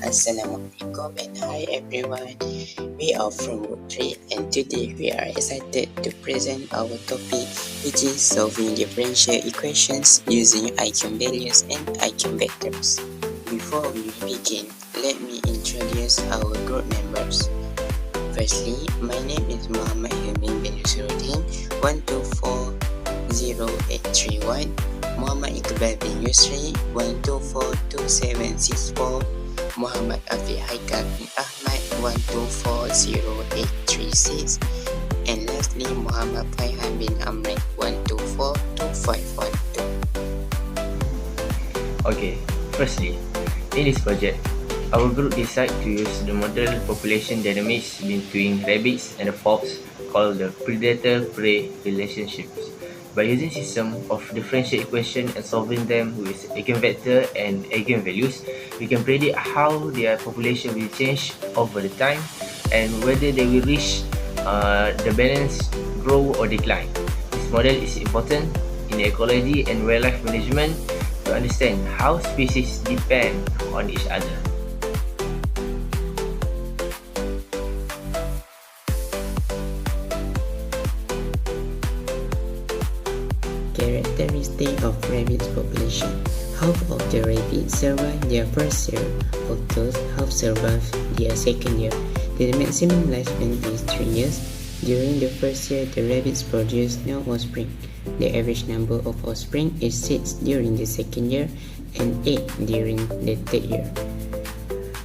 Assalamualaikum and hi everyone. We are from Group 3 and today we are excited to present our topic, which is solving differential equations using eigenvalues and eigenvectors. Before we begin, let me introduce our group members. Firstly, my name is Muhammad Hilmin bin Yusruddin 1240831, Muhammad Iqbal bin Yusri 1242764, Muhammad Afiq Haikal bin Ahmad 1240836, and lastly Muhammad Faihan bin Amrit 1242512. Okay, firstly, in this project, our group decided to use the model population dynamics between rabbits and the fox called the predator-prey relationships. By using system of differential equation and solving them with eigenvector and eigenvalues, we can predict how their population will change over the time and whether they will reach the balance, grow or decline. This model is important in ecology and wildlife management to understand how species depend on each other. Characteristic of rabbits population. Half of the rabbits survive their first year, of those half survive their second year. The maximum lifespan is 3 years. During the first year, the rabbits produce no offspring. The average number of offspring is 6 during the second year and 8 during the third year.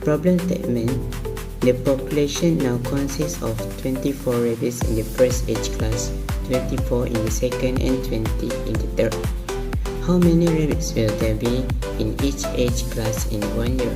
Problem statement. The population now consists of 24 rabbits in the first age class, 24 in the second and 20 in the third. How many rabbits will there be in each age class in 1 year?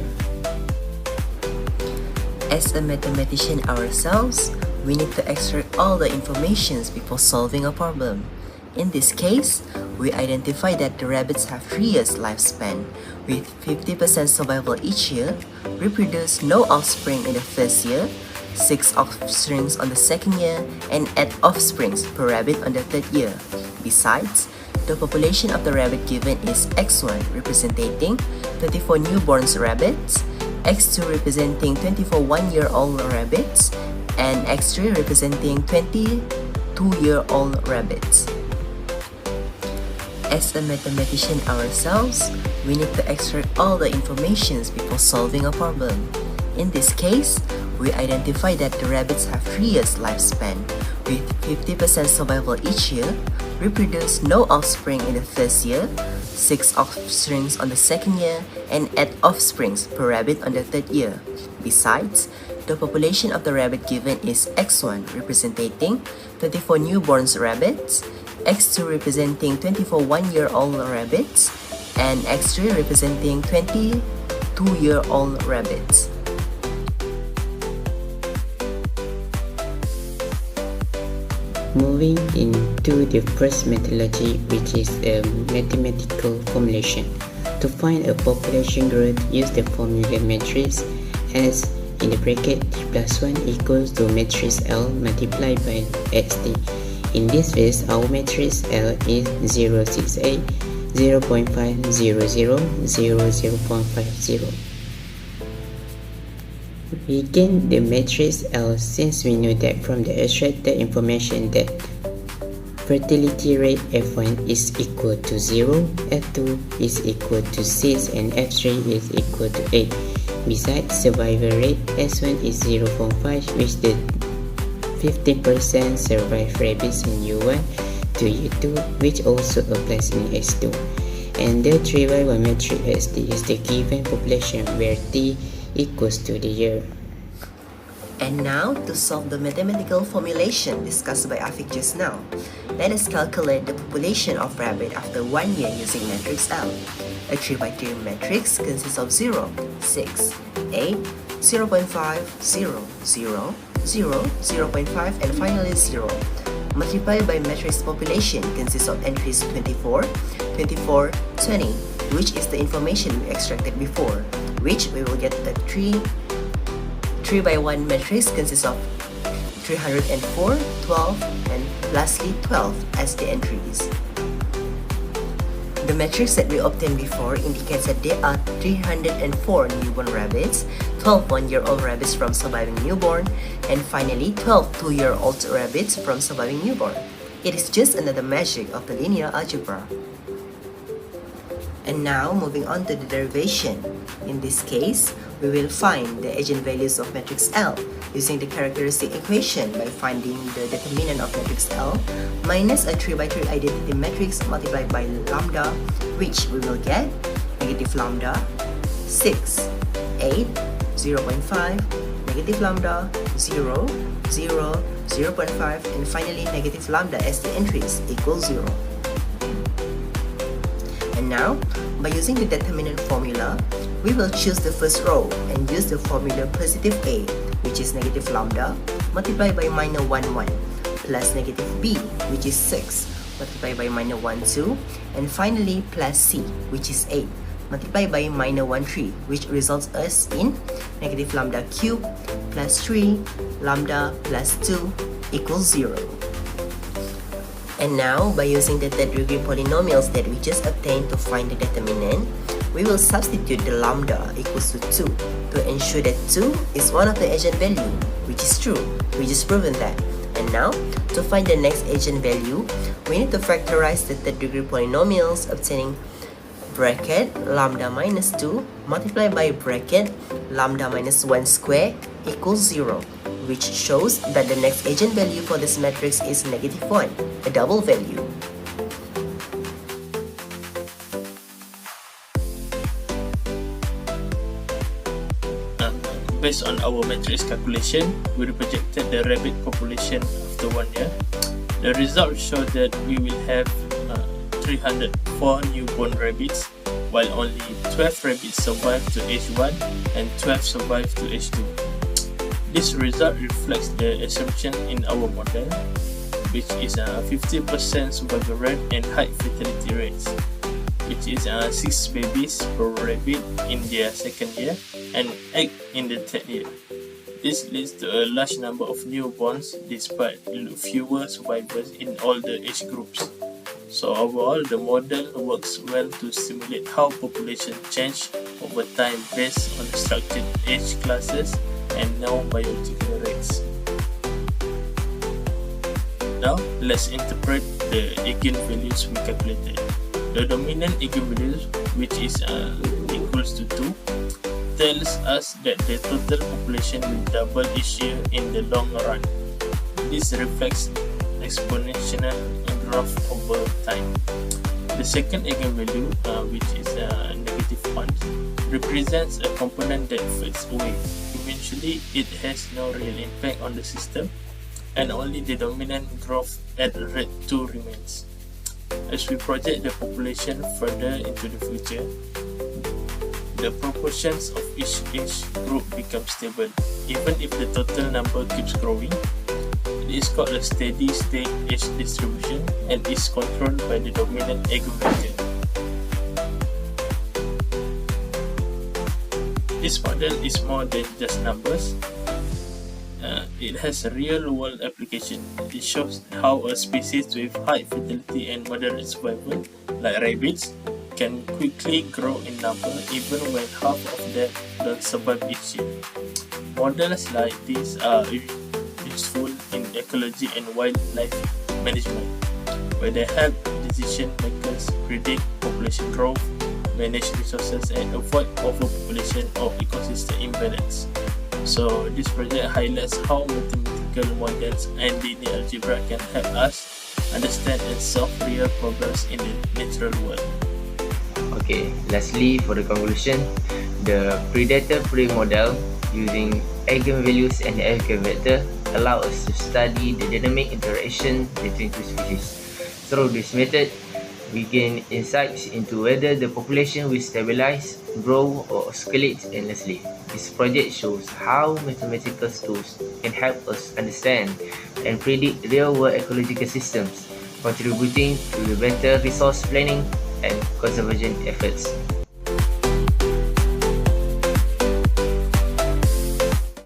As a mathematician ourselves, we need to extract all the informations before solving a problem. In this case, we identify that the rabbits have 3 years lifespan, with 50% survival each year, reproduce no offspring in the first year, 6 offsprings on the second year, and 8 offsprings per rabbit on the third year. Besides, the population of the rabbit given is x1 representing 24 newborn rabbits, x2 representing 24 1-year-old rabbits, and x3 representing 22-year-old rabbits. As a mathematician ourselves, we need to extract all the informations before solving a problem. In this case, we identify that the rabbits have 3 years lifespan, with 50% survival each year, reproduce no offspring in the first year, 6 offsprings on the second year, and 8 offsprings per rabbit on the third year. Besides, the population of the rabbit given is x1 representing 24 newborn rabbits, x2 representing 24 1-year-old rabbits, and x3 representing 22-year-old rabbits. Moving into the first methodology, which is a mathematical formulation. To find a population growth, use the formula matrix S in the bracket t plus 1 equals to matrix L multiplied by xt. In this case, our matrix L is 068, 0.500, 0.50. We gain the matrix L since we know that from the extracted information that fertility rate F1 is equal to 0, F2 is equal to 6, and F3 is equal to 8. Besides, survival rate S1 is 0.5, which the 15% survive rabbits in U1 to U2, which also applies in S2. And the 3x1 matrix ST is the given population where T equals to the year. And now, to solve the mathematical formulation discussed by Afiq just now, let us calculate the population of rabbit after 1 year using matrix L. A 3x3 matrix consists of 0, 6, 8, 0.5, 0, 0, 0, 0.5, and finally 0. Multiplied by matrix population consists of entries 24, 24, 20, which is the information we extracted before, which we will get the 3x1 matrix consists of 304, 12, and lastly 12 as the entries. The metrics that we obtained before indicates that there are 304 newborn rabbits, 12 one-year-old rabbits from surviving newborn, and finally 12 two-year-old rabbits from surviving newborn. It is just another magic of the linear algebra. And now moving on to the derivation. In this case, we will find the eigenvalues of matrix L using the characteristic equation by finding the determinant of matrix L minus a 3 by 3 identity matrix multiplied by lambda, which we will get negative lambda, 6, 8, 0.5, negative lambda, 0, 0, 0.5, and finally negative lambda as the entries equals 0. And now, by using the determinant formula, we will choose the first row and use the formula positive A, which is negative lambda, multiplied by minus 1, 1, plus negative B, which is 6, multiplied by minus 1, 2, and finally plus C, which is 8, multiplied by minus 1, 3, which results us in negative lambda cube plus 3 lambda plus 2 equals 0. And now, by using the third degree polynomials that we just obtained to find the determinant, we will substitute the lambda equals to 2 to ensure that 2 is one of the eigenvalue, which is true. We just proven that. And now, to find the next eigenvalue, we need to factorize the third degree polynomials, obtaining bracket lambda minus 2 multiplied by bracket lambda minus 1 square equals 0, which shows that the next eigenvalue for this matrix is negative 1, a double value. Based on our matrix calculation, we projected the rabbit population after 1 year. The results show that we will have 304 newborn rabbits, while only 12 rabbits survive to age 1 and 12 survive to age 2. This result reflects the assumption in our model, which is 50% survival rate and high fertility rates, which is 6 babies per rabbit in their second year and 8 in the third year. This leads to a large number of newborns despite fewer survivors in all the age groups. So overall, the model works well to simulate how population change over time based on structured age classes and known biological rates. Now, let's interpret the eigenvalues we calculated. The dominant eigenvalues, which is equals to 2, tells us that the total population will double each year in the long run. This reflects exponential growth over time. The second eigenvalue, which is negative 1, represents a component that fades away. Eventually, it has no real impact on the system, and only the dominant growth at rate 2 remains. As we project the population further into the future, the proportions of each age group become stable. Even if the total number keeps growing, it is called a steady state age distribution and is controlled by the dominant eigenvector. This model is more than just numbers. It has a real-world application. It shows how a species with high fertility and moderate survival, like rabbits, can quickly grow in number even when half of them don't survive each year. Models like these are useful in ecology and wildlife management, where they help decision makers predict population growth, manage resources, and avoid overpopulation or ecosystem imbalance. So this project highlights how mathematical models and linear algebra can help us understand and solve real problems in the natural world. Okay, lastly, for the conclusion, the predator-prey model using eigenvalues and eigenvector allow us to study the dynamic interaction between two species. Through this method, we gain insights into whether the population will stabilize, grow, or escalate endlessly. This project shows how mathematical tools can help us understand and predict real-world ecological systems, contributing to the better resource planning and conservation efforts.